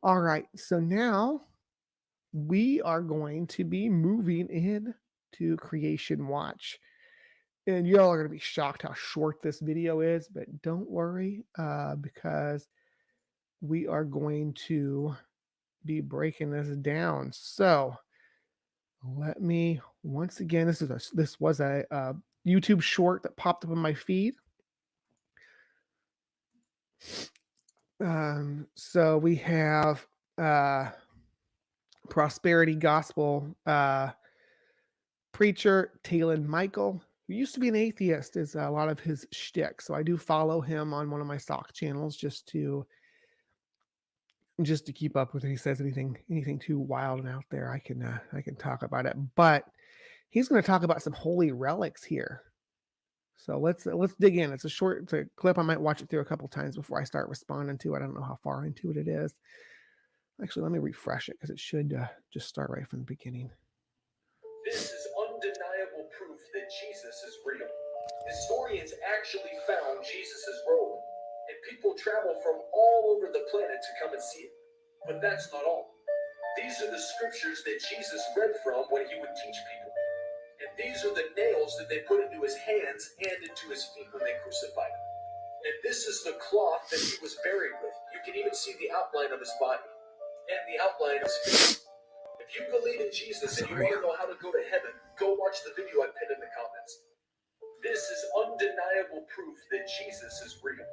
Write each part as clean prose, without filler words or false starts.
All right, so now we are going to be moving in to CreationWatch. And y'all are going to be shocked how short this video is, but don't worry, because we are going to be breaking this down. So let me once again. This was a YouTube short that popped up in my feed. So we have prosperity gospel preacher Taylan Michael, who used to be an atheist, is a lot of his shtick. So I do follow him on one of my stock channels just to keep up with if he says anything too wild and out there. I can talk about it. But he's going to talk about some holy relics here. So let's dig in. It's a clip. I might watch it through a couple times before I start responding to it. I don't know how far into it is. Actually, let me refresh it because it should just start right from the beginning. This is undeniable proof that Jesus is real. Historians actually found Jesus' robe, and people travel from all over the planet to come and see it. But that's not all. These are the scriptures that Jesus read from when he would teach people. And these are the nails that they put into his hands and into his feet when they crucified him. And this is the cloth that he was buried with. You can even see the outline of his body and the outline of his face. If you believe in Jesus and you want to know how to go to heaven, go watch the video I pinned in the comments. This is undeniable proof that Jesus is real.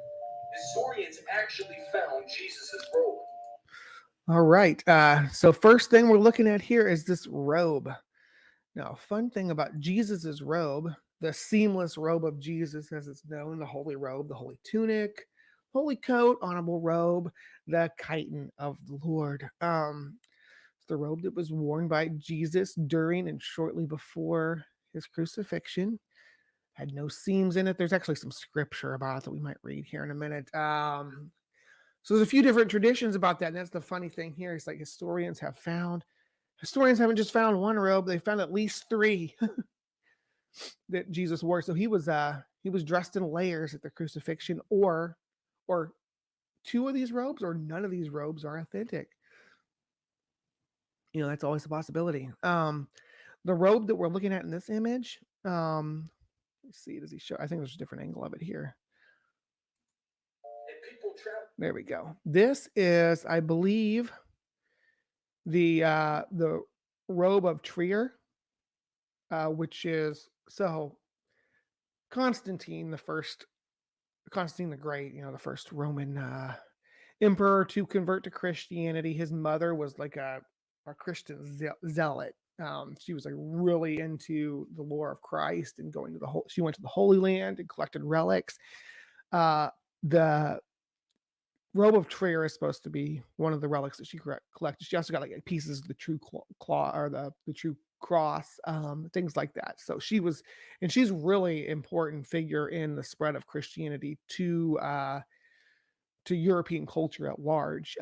Historians actually found Jesus' robe. All right. So first thing we're looking at here is this robe. Now, fun thing about Jesus's robe, the seamless robe of Jesus, as it's known, the holy robe, the holy tunic, holy coat, honorable robe, the chiton of the Lord. It's the robe that was worn by Jesus during and shortly before his crucifixion. Had no seams in it. There's actually some scripture about it that we might read here in a minute. So there's a few different traditions about that. And that's the funny thing here. It's like historians haven't just found one robe, they found at least three that Jesus wore. So he was dressed in layers at the crucifixion, or two of these robes, or none of these robes are authentic. That's always a possibility. The robe that we're looking at in this image, let's see, does he show? I think there's a different angle of it here. There we go. This is, I believe, the robe of Trier, which is Constantine the Great, the first Roman emperor to convert to Christianity. His mother was like a Christian zealot. She was like really into the lore of Christ and she went to the Holy Land and collected relics. The robe of Trier is supposed to be one of the relics that she collected. She also got like pieces of the true claw or the true cross, things like that. So she's really important figure in the spread of Christianity to European culture at large.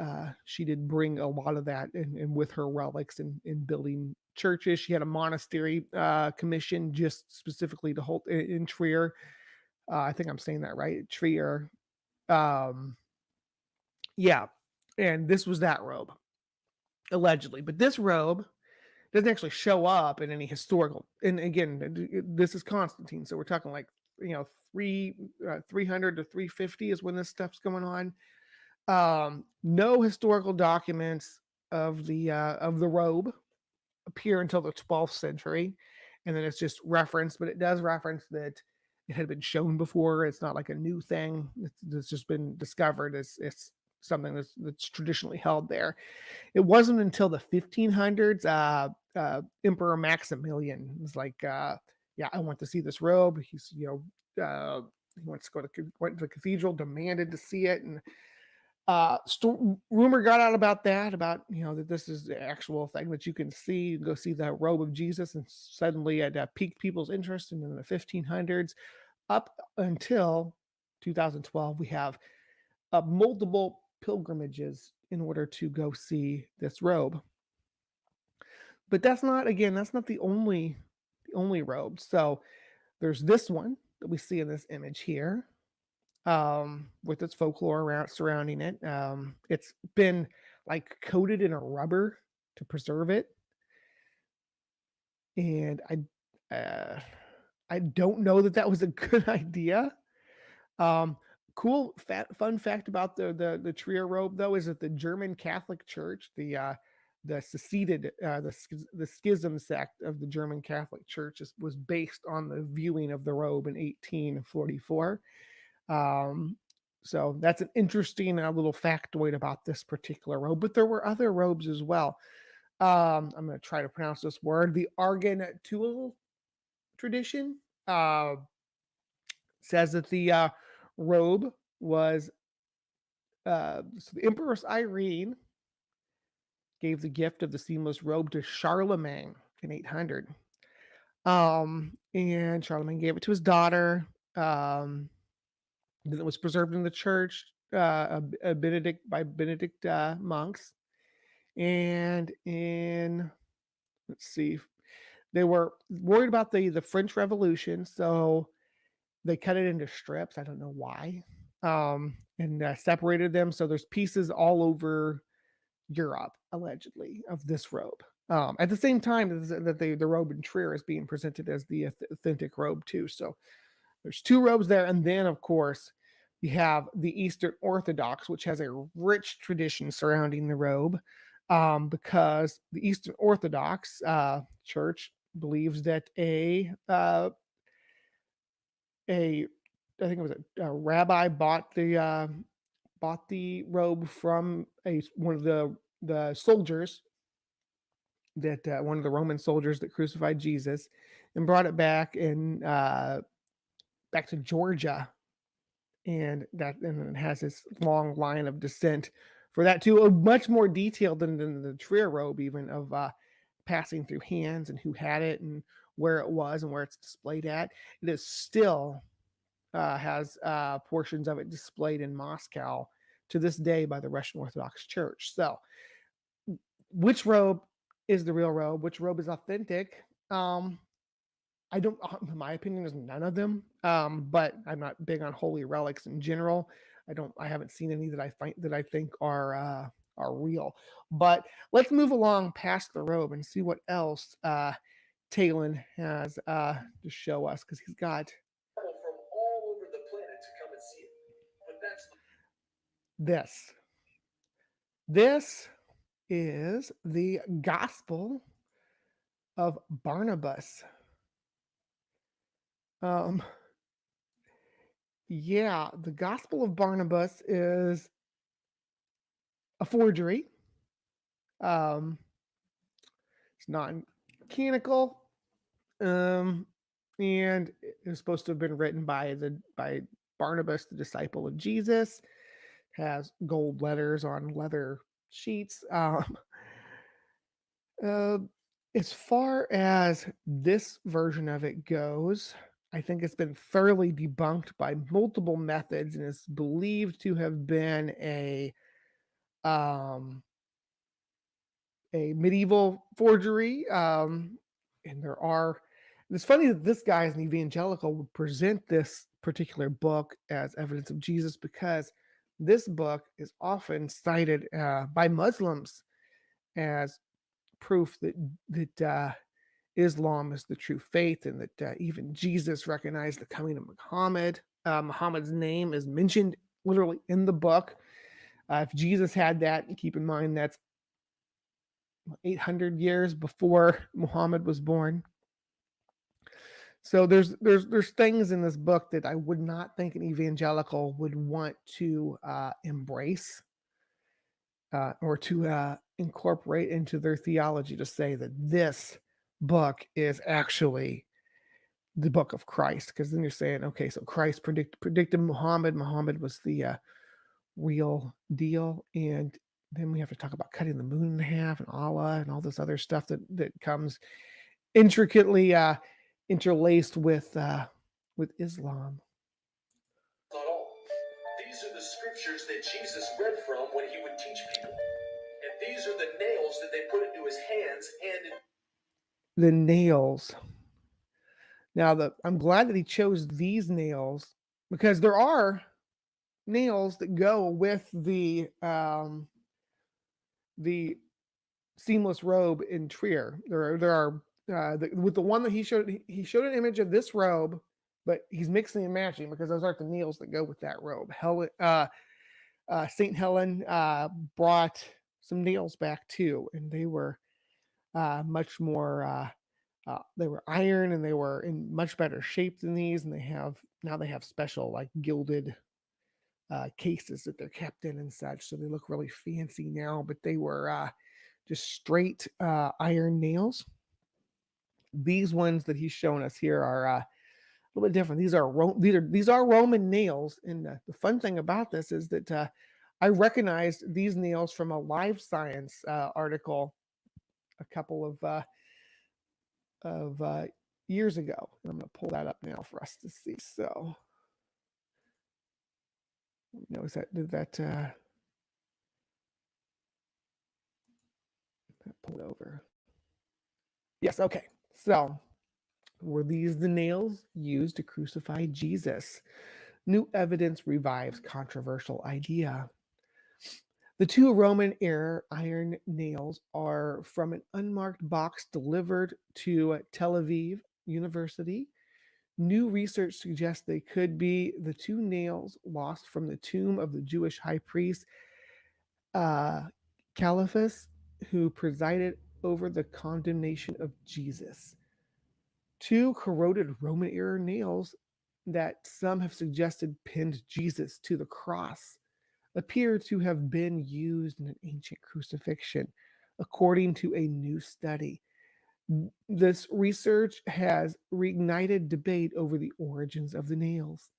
She did bring a lot of that in with her relics in building churches. She had a monastery commission just specifically to hold in Trier. I think I'm saying that right, Trier. Yeah, and this was that robe, allegedly. But this robe doesn't actually show up in any historical. And again, this is Constantine, so we're talking like 300 to 350 is when this stuff's going on. No historical documents of the robe appear until the 12th century, and then it's just referenced. But it does reference that it had been shown before. It's not like a new thing. It's just been discovered. It's something that's traditionally held there. It wasn't until the 1500s, Emperor Maximilian was like, yeah, I want to see this robe. He's, he wants to went to the cathedral, demanded to see it. And rumor got out about that, that this is the actual thing that you can see. You can go see the robe of Jesus, and suddenly it piqued people's interest. And in the 1500s, up until 2012, we have multiple pilgrimages in order to go see this robe. But that's not the only robe. So there's this one that we see in this image here, with its folklore surrounding it. It's been like coated in a rubber to preserve it. And I don't know that that was a good idea. Um, fun fact about the Trier robe though is that the German Catholic Church, the seceded the schism sect of the German Catholic Church was based on the viewing of the robe in 1844. Um, so that's an interesting little factoid about this particular robe, but there were other robes as well. I'm going to try to pronounce this word. The Argenteuil tradition uh, says that the robe was so the Empress Irene gave the gift of the seamless robe to Charlemagne in 800. And Charlemagne gave it to his daughter. Then it was preserved in the church a Benedict monks. And in let's see, they were worried about the French Revolution, so they cut it into strips. I don't know why, and separated them. So there's pieces all over Europe, allegedly, of this robe. At the same time that the robe in Trier is being presented as the authentic robe too. So there's two robes there, and then of course you have the Eastern Orthodox, which has a rich tradition surrounding the robe, because the Eastern Orthodox Church believes that a I think it was a rabbi bought the robe from one of the soldiers that one of the Roman soldiers that crucified Jesus, and brought it back back to Georgia, and it has this long line of descent for that too, much more detailed than the Trier robe, even of passing through hands and who had it and where it was and where it's displayed at. It is still has portions of it displayed in Moscow to this day by the Russian Orthodox Church. So, which robe is the real robe? Which robe is authentic? I don't, in my opinion, is none of them. But I'm not big on holy relics in general. I haven't seen any that I think are real. But let's move along past the robe and see what else Taylan has to show us, because he's got Travel from all over the planet to come and see it. But that's this. This is the Gospel of Barnabas. Yeah, the Gospel of Barnabas is a forgery. It's not mechanical. And it was supposed to have been written by Barnabas, the disciple of Jesus. Has gold letters on leather sheets. Uh, as far as this version of it goes, I think it's been thoroughly debunked by multiple methods and is believed to have been um, a medieval forgery. And it's funny that this guy, as an evangelical, would present this particular book as evidence of Jesus, because this book is often cited by Muslims as proof that Islam is the true faith, and that even Jesus recognized the coming of Muhammad. Muhammad's name is mentioned literally in the book. If Jesus had that, keep in mind that's 800 years before Muhammad was born. So there's things in this book that I would not think an evangelical would want to embrace or to incorporate into their theology, to say that this book is actually the book of Christ, because then you're saying, okay, so Christ predicted Muhammad. Muhammad was the real deal, and then we have to talk about cutting the moon in half and Allah and all this other stuff that comes intricately interlaced with Islam. not all. These are the scriptures that Jesus read from when he would teach people. And these are the nails that they put into his hands and The nails. Now, I'm glad that he chose these nails, because there are nails that go with the seamless robe in Trier. There are with the one that he showed an image of this robe, but he's mixing and matching because those aren't the nails that go with that robe. Saint Helen brought some nails back too, and they were much more. They were iron and they were in much better shape than these, and they have special like gilded cases that they're kept in and such, so they look really fancy now. But they were just straight iron nails. These ones that he's shown us here are a little bit different. These are Roman nails, and the fun thing about this is that I recognized these nails from a HiveScience article a couple of years ago. And I'm going to pull that up now for us to see. So, did that pull it over? Yes. Okay. So, were these the nails used to crucify Jesus? New evidence revives controversial idea. The two Roman era iron nails are from an unmarked box delivered to Tel Aviv University. New research suggests they could be the two nails lost from the tomb of the Jewish high priest Caiaphas, who presided over the condemnation of Jesus. Two corroded Roman era nails that some have suggested pinned Jesus to the cross appear to have been used in an ancient crucifixion, according to a new study. This research has reignited debate over the origins of the nails.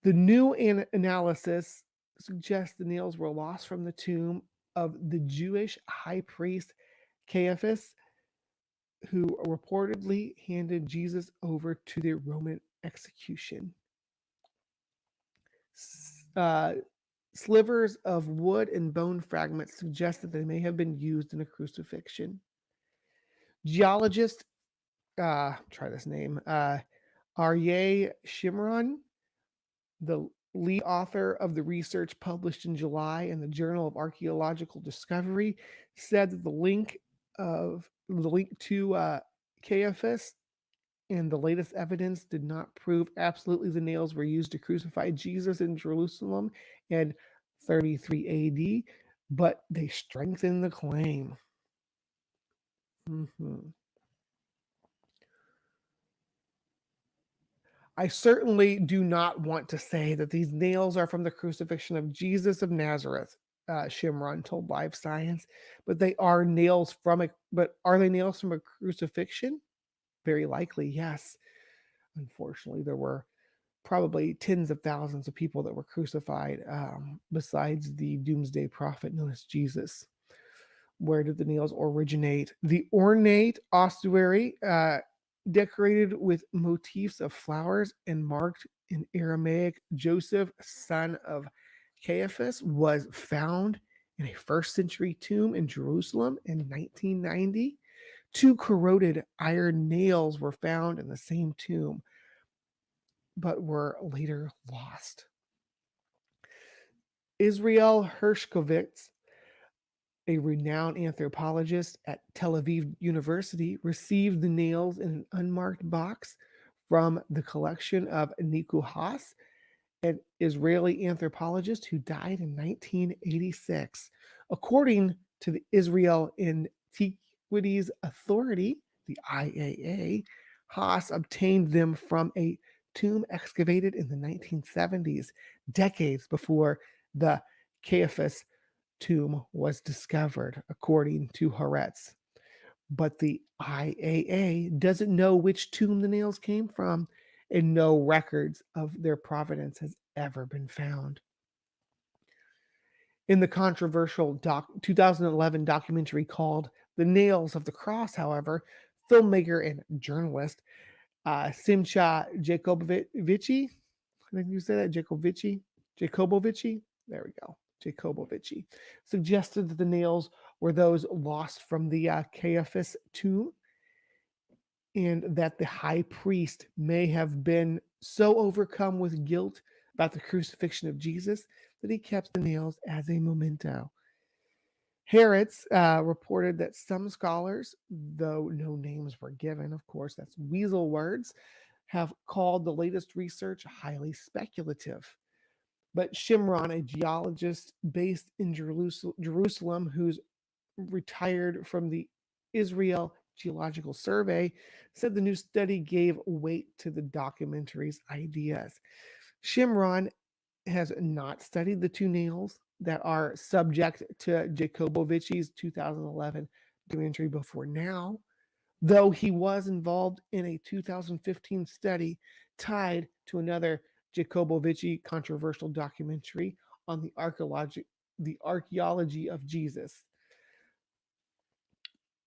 The new analysis suggests the nails were lost from the tomb of the Jewish high priest Caiaphas, who reportedly handed Jesus over to the Roman execution. Slivers of wood and bone fragments suggest that they may have been used in a crucifixion. Geologist, try this name, Aryeh Shimron, the lead author of the research published in July in the Journal of Archaeological Discovery, said that the link to Caiaphas and the latest evidence did not prove absolutely the nails were used to crucify Jesus in Jerusalem in 33 AD, but they strengthen the claim. I certainly do not want to say that these nails are from the crucifixion of Jesus of Nazareth, Shimron told HiveScience, but they are nails from a. But are they nails from a crucifixion? Very likely, yes. Unfortunately, there were probably tens of thousands of people that were crucified besides the doomsday prophet known as Jesus. Where did the nails originate? The ornate ossuary, decorated with motifs of flowers and marked in Aramaic, Joseph, son of Caiaphas, was found in a first century tomb in Jerusalem in 1990. Two corroded iron nails were found in the same tomb, but were later lost. Israel Hershkovitz, a renowned anthropologist at Tel Aviv University, received the nails in an unmarked box from the collection of Niku Haas, an Israeli anthropologist who died in 1986. According to the Israel Antiquities Authority, the IAA, Haas obtained them from a tomb excavated in the 1970s, decades before the Caiaphas tomb was discovered, according to Haaretz. But the IAA doesn't know which tomb the nails came from, and no records of their provenance has ever been found. In the controversial 2011 documentary called The Nails of the Cross, however, filmmaker and journalist Simcha Jacobovici, I think you say that, Jacobovici, there we go, Jacobovici, suggested that the nails were those lost from the Caiaphas tomb, and that the high priest may have been so overcome with guilt about the crucifixion of Jesus that he kept the nails as a memento. Harrods reported that some scholars, though no names were given, of course, that's weasel words, have called the latest research highly speculative. But Shimron, a geologist based in Jerusalem who's retired from the Israel Geological Survey, said the new study gave weight to the documentary's ideas. Shimron has not studied the two nails that are subject to Jacobovic's 2011 documentary before now, though he was involved in a 2015 study tied to another Jacobovici controversial documentary on the archaeology of Jesus.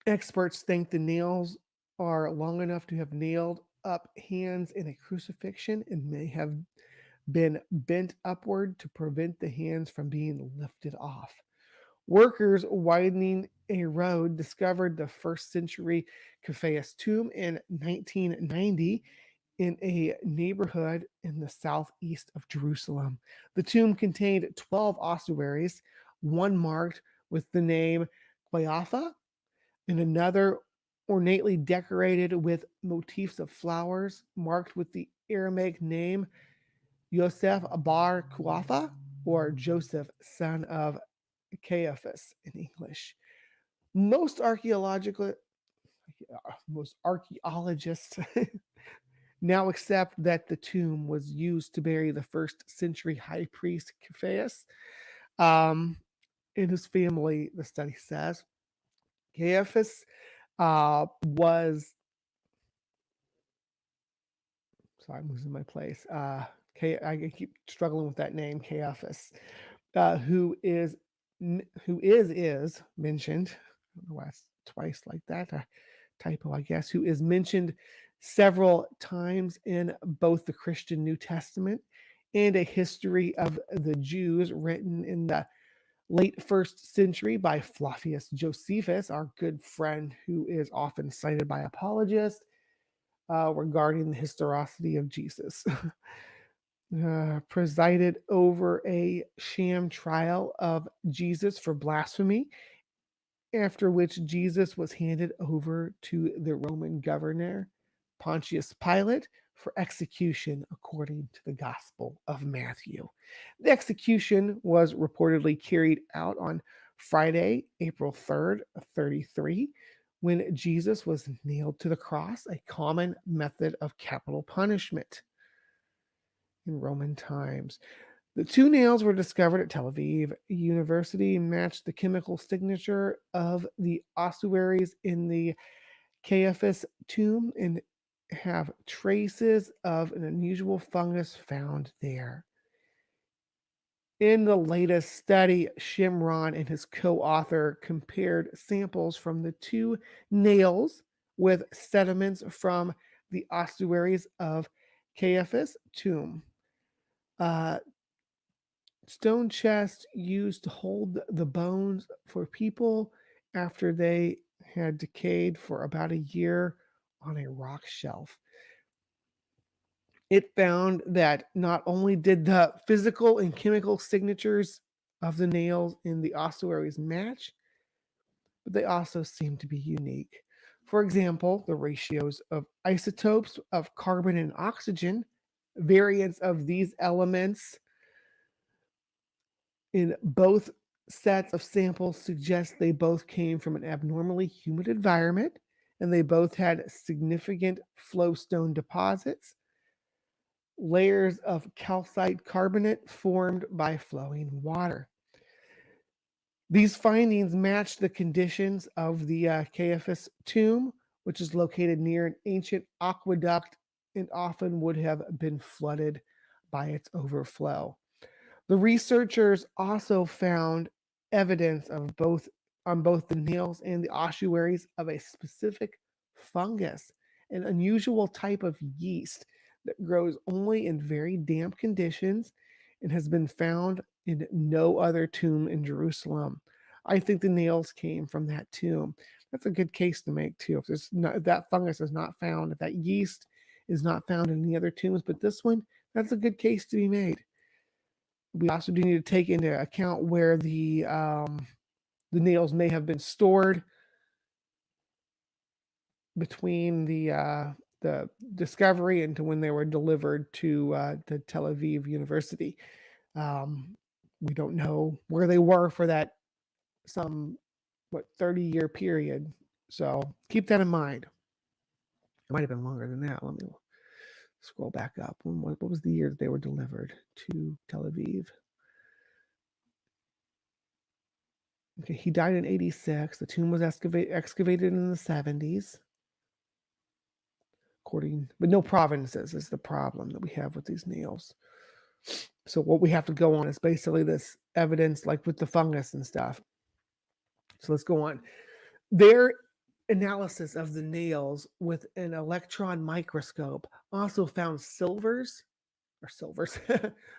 Experts think the nails are long enough to have nailed up hands in a crucifixion and may have been bent upward to prevent the hands from being lifted off. Workers widening a road discovered the first century Caiaphas tomb in 1990 in a neighborhood in the southeast of Jerusalem. The tomb contained 12 ossuaries, one marked with the name Cleopha and another ornately decorated with motifs of flowers marked with the Aramaic name Yosef Bar Kuafa, or Joseph, son of Caiaphas in English. Most most archaeologists now accept that the tomb was used to bury the first century high priest Caiaphas and his family, the study says. Caiaphas was, sorry, I'm losing my place. I keep struggling with that name, Caiaphas, who is mentioned. I don't know why it's twice like that. Typo, I guess. Who is mentioned several times in both the Christian New Testament and a history of the Jews written in the late first century by Flavius Josephus, our good friend who is often cited by apologists regarding the historicity of Jesus. Presided over a sham trial of Jesus for blasphemy, after which Jesus was handed over to the Roman governor Pontius Pilate for execution, according to the Gospel of Matthew. The execution was reportedly carried out on Friday, April 3rd, 33, when Jesus was nailed to the cross, a common method of capital punishment in Roman times. The two nails were discovered at Tel Aviv University and matched the chemical signature of the ossuaries in the Caiaphas tomb and have traces of an unusual fungus found there. In the latest study, Shimron and his co-author compared samples from the two nails with sediments from the ossuaries of Caiaphas tomb. Stone chests used to hold the bones for people after they had decayed for about a year on a rock shelf. It found that not only did the physical and chemical signatures of the nails in the ossuaries match, but they also seemed to be unique. For example, the ratios of isotopes of carbon and oxygen, variants of these elements in both sets of samples suggest they both came from an abnormally humid environment and they both had significant flowstone deposits, layers of calcite carbonate formed by flowing water. These findings match the conditions of the Caiaphas tomb, which is located near an ancient aqueduct and often would have been flooded by its overflow. The researchers also found evidence of both on both the nails and the ossuaries of a specific fungus, an unusual type of yeast that grows only in very damp conditions and has been found in no other tomb in Jerusalem. I think the nails came from that tomb. That's a good case to make too. If that fungus is not found, if that yeast is not found in any other tombs, but this one, that's a good case to be made. We also do need to take into account where the The nails may have been stored between the discovery and to when they were delivered to the Tel Aviv University. We don't know where they were for that 30-year period. So keep that in mind. It might have been longer than that. Let me scroll back up. What was the year that they were delivered to Tel Aviv? Okay, he died in 86. The tomb was excavated in the 70s. But no provenances is the problem that we have with these nails. So what we have to go on is basically this evidence, like with the fungus and stuff. So let's go on. Their analysis of the nails with an electron microscope also found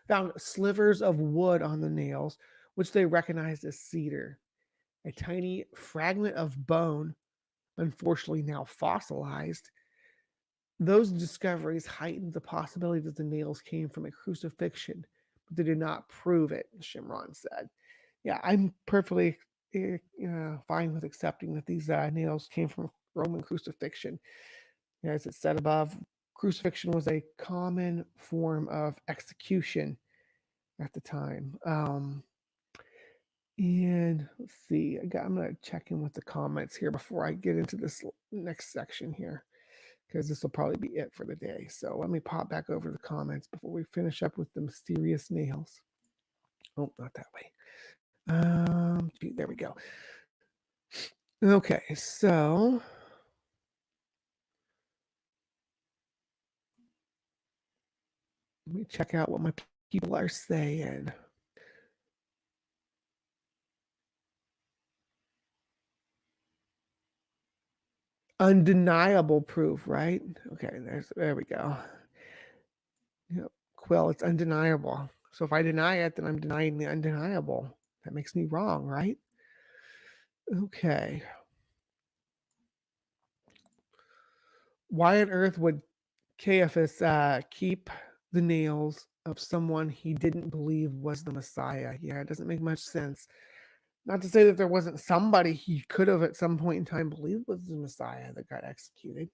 found slivers of wood on the nails, which they recognized as cedar. A tiny fragment of bone, unfortunately now fossilized. Those discoveries heightened the possibility that the nails came from a crucifixion, but they did not prove it, Shimron said. Yeah, I'm perfectly fine with accepting that these nails came from Roman crucifixion. As it said above, crucifixion was a common form of execution at the time. And let's see, I'm going to check in with the comments here before I get into this next section here, because this will probably be it for the day. So let me pop back over to the comments before we finish up with the mysterious nails. Oh, not that way. There we go. Okay, so let me check out what my people are saying. Undeniable proof, right? Okay, there we go. Yep. Quill, it's undeniable. So if I deny it, then I'm denying the undeniable. That makes me wrong, right? Okay. Why on earth would Caiaphas keep the nails of someone he didn't believe was the Messiah? Yeah, it doesn't make much sense. Not to say that there wasn't somebody he could have at some point in time believed was the Messiah that got executed.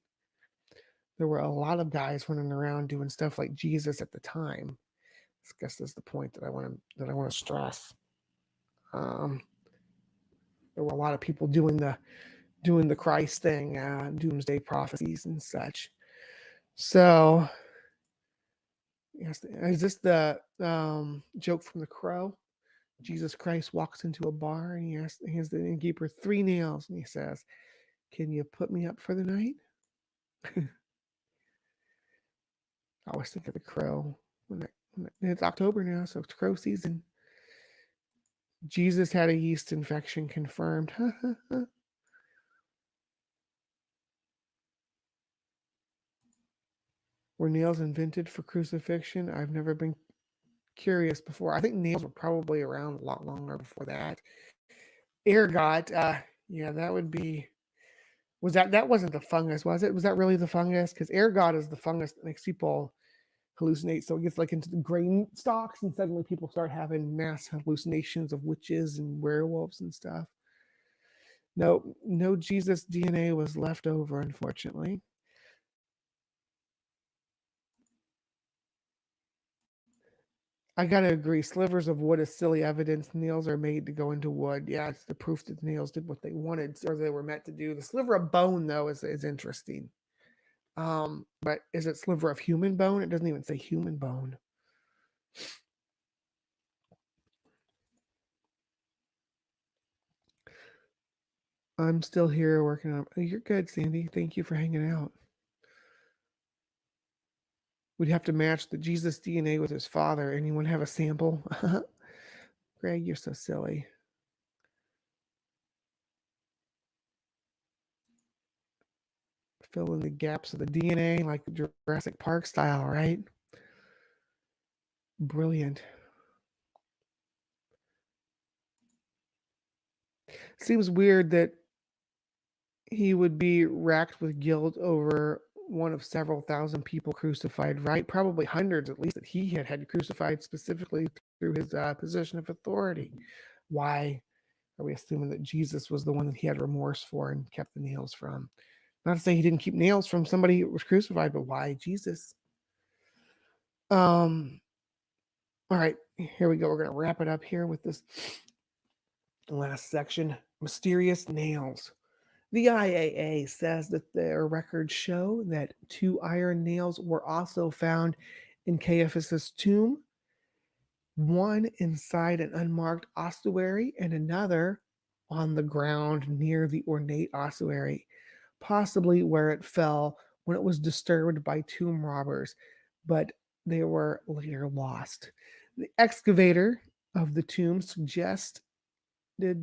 There were a lot of guys running around doing stuff like Jesus at the time. I guess that's the point that I want to stress. There were a lot of people doing the Christ thing, doomsday prophecies and such. So, yes, is this the joke from The Crow? Jesus Christ walks into a bar and he hands the innkeeper 3 nails and he says, "Can you put me up for the night?" I always think of The Crow it's October now, so it's crow season. Jesus had a yeast infection confirmed. Were nails invented for crucifixion? I've never been curious before. I think nails were probably around a lot longer before that. Ergot, yeah, that would be. That wasn't the fungus, was it? Was that really the fungus? Because ergot is the fungus that makes people hallucinate. So it gets like into the grain stalks, and suddenly people start having mass hallucinations of witches and werewolves and stuff. No Jesus DNA was left over, unfortunately. I gotta agree. Slivers of wood is silly evidence. Nails are made to go into wood. Yeah, it's the proof that the nails did what they wanted or they were meant to do. The sliver of bone, though, is interesting. But is it sliver of human bone? It doesn't even say human bone. I'm still here working on. Oh, you're good, Sandy. Thank you for hanging out. We'd have to match the Jesus DNA with his father. Anyone have a sample? Greg, you're so silly. Fill in the gaps of the DNA like Jurassic Park style, right? Brilliant. Seems weird that he would be racked with guilt over one of several thousand people crucified, right? Probably hundreds at least that he had crucified specifically through his position of authority. Why Are we assuming that Jesus was the one that he had remorse for and kept the nails from? Not to say he didn't keep nails from somebody who was crucified, but why Jesus? All right, here we go. We're going to wrap it up here with this last section. Mysterious nails. The IAA says that their records show that 2 iron nails were also found in Caiaphas's tomb, one inside an unmarked ossuary and another on the ground near the ornate ossuary, possibly where it fell when it was disturbed by tomb robbers, but they were later lost. The excavator of the tomb suggested they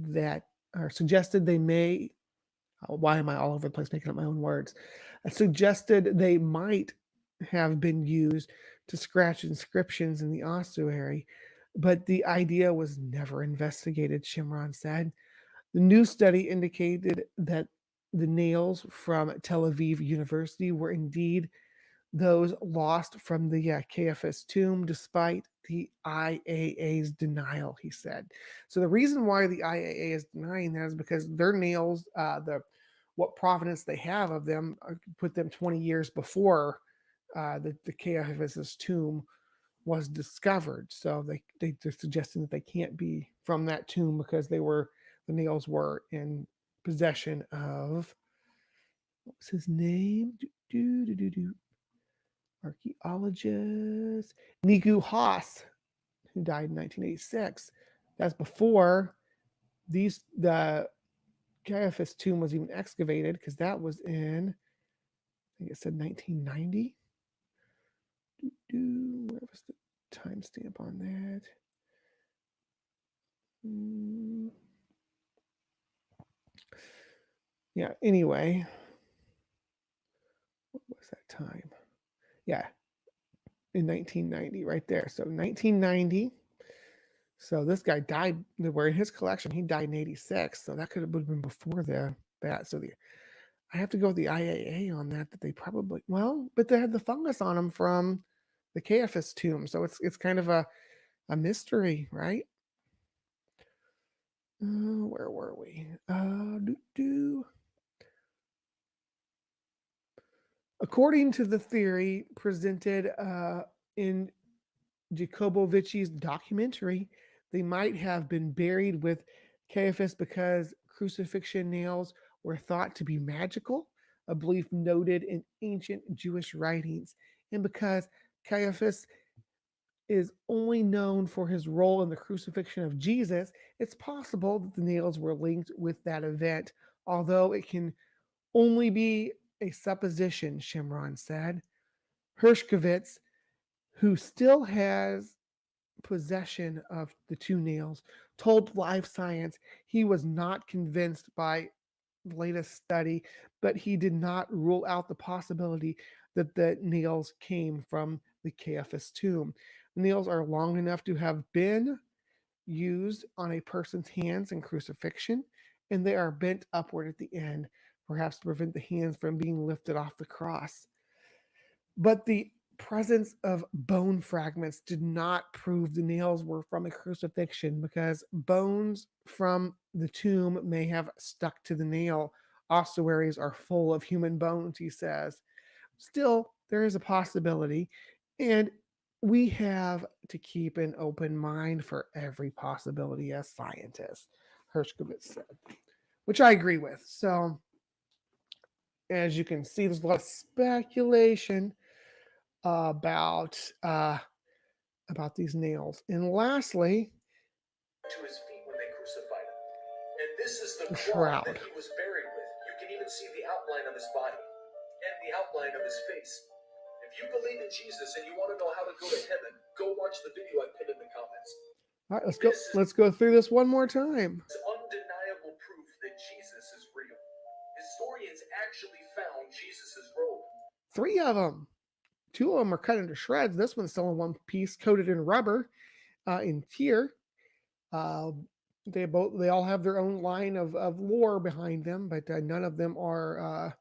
may, why am I all over the place making up my own words? Suggested they might have been used to scratch inscriptions in the ossuary, but the idea was never investigated, Shimron said. The new study indicated that the nails from Tel Aviv University were indeed those lost from the Caiaphas tomb, despite the IAA's denial, he said. So the reason why the IAA is denying that is because their nails, what provenance they have of them, put them 20 years before the Caiaphas tomb was discovered. So they're suggesting that they can't be from that tomb because the nails were in possession of, what was his name? Archaeologist Niku Haas, who died in 1986. That's before the Caiaphas tomb was even excavated, because that was in, I think it said 1990. Where was the timestamp on that? Yeah, anyway. What was that time? Yeah, in 1990, right there. So 1990. So this guy died, where in his collection, he died in 86. So that could have been before that. So I have to go with the IAA on that they probably, well, but they had the fungus on them from the Caiaphas tomb. So it's kind of a mystery, right? Where were we? According to the theory presented in Jacobovich's documentary, they might have been buried with Caiaphas because crucifixion nails were thought to be magical, a belief noted in ancient Jewish writings, and because Caiaphas is only known for his role in the crucifixion of Jesus, it's possible that the nails were linked with that event, although it can only be a supposition, Shimron said. Hershkovitz, who still has possession of the 2 nails, told HiveScience he was not convinced by the latest study, but he did not rule out the possibility that the nails came from the Caiaphas tomb. The nails are long enough to have been used on a person's hands in crucifixion, and they are bent upward at the end, perhaps to prevent the hands from being lifted off the cross. But the presence of bone fragments did not prove the nails were from a crucifixion, because bones from the tomb may have stuck to the nail. Ossuaries are full of human bones, he says. Still, there is a possibility, and we have to keep an open mind for every possibility as scientists, Hershkovitz said, which I agree with. So, as you can see, there's a lot of speculation about these nails. And lastly, to his feet when they crucified him. And this is the shroud. cloth that he was buried with. You can even see the outline of his body and the outline of his face. If you believe in Jesus and you want to know how to go to heaven, go watch the video I pinned in the comments. All right, let's go through this one more time. It's undeniable proof that Jesus is real. Historians actually found Jesus' robe. 3 of them. 2 of them are cut into shreds. This one's still in one piece, coated in rubber, in tier. They all have their own line of lore behind them, but none of them are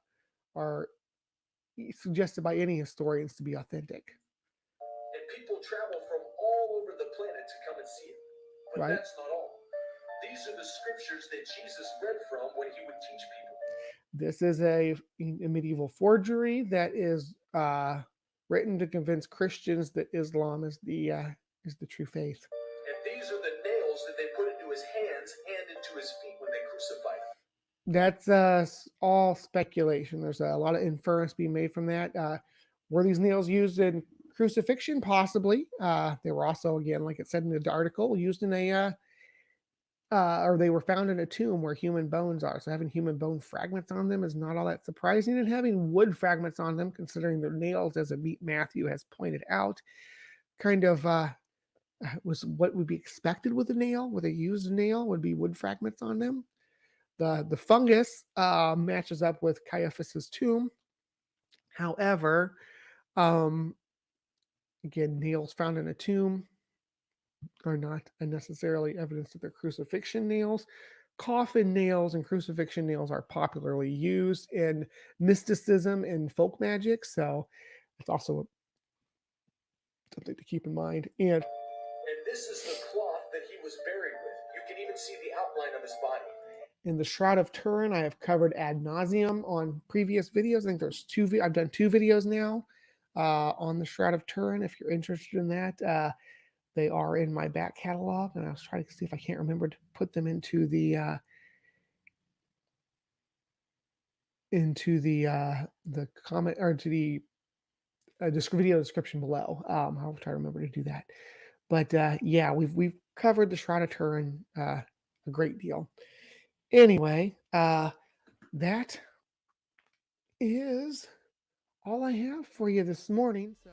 suggested by any historians to be authentic. And people travel from all over the planet to come and see it. But right? That's not all. These are the scriptures that Jesus read from when he would teach people. This is a medieval forgery that is written to convince Christians that Islam is the true faith. And these are the nails that they put into his hands and into his feet when they crucified him. That's all speculation. There's a lot of inference being made from that. Were these nails used in crucifixion? Possibly. They were also, again, like it said in the article, used in or they were found in a tomb where human bones are. So having human bone fragments on them is not all that surprising, and having wood fragments on them, considering they're nails, as Matthew has pointed out, kind of was what would be expected with a nail. With a used nail, would be wood fragments on them. The fungus matches up with Caiaphas's tomb. However, um, again, nails found in a tomb are not necessarily evidence that they're crucifixion nails. Coffin nails and crucifixion nails are popularly used in mysticism and folk magic, so it's also something to keep in mind. And this is the cloth that he was buried with. You can even see the outline of his body. in the Shroud of Turin, I have covered ad nauseum on previous videos. I think there's I've done 2 videos now on the Shroud of Turin. If you're interested in that, they are in my back catalog, and I was trying to see if I can't remember to put them into the comment, or into the video description below. I'll try to remember to do that. But yeah, we've covered the Shroud of Turin a great deal. Anyway, that is all I have for you this morning. So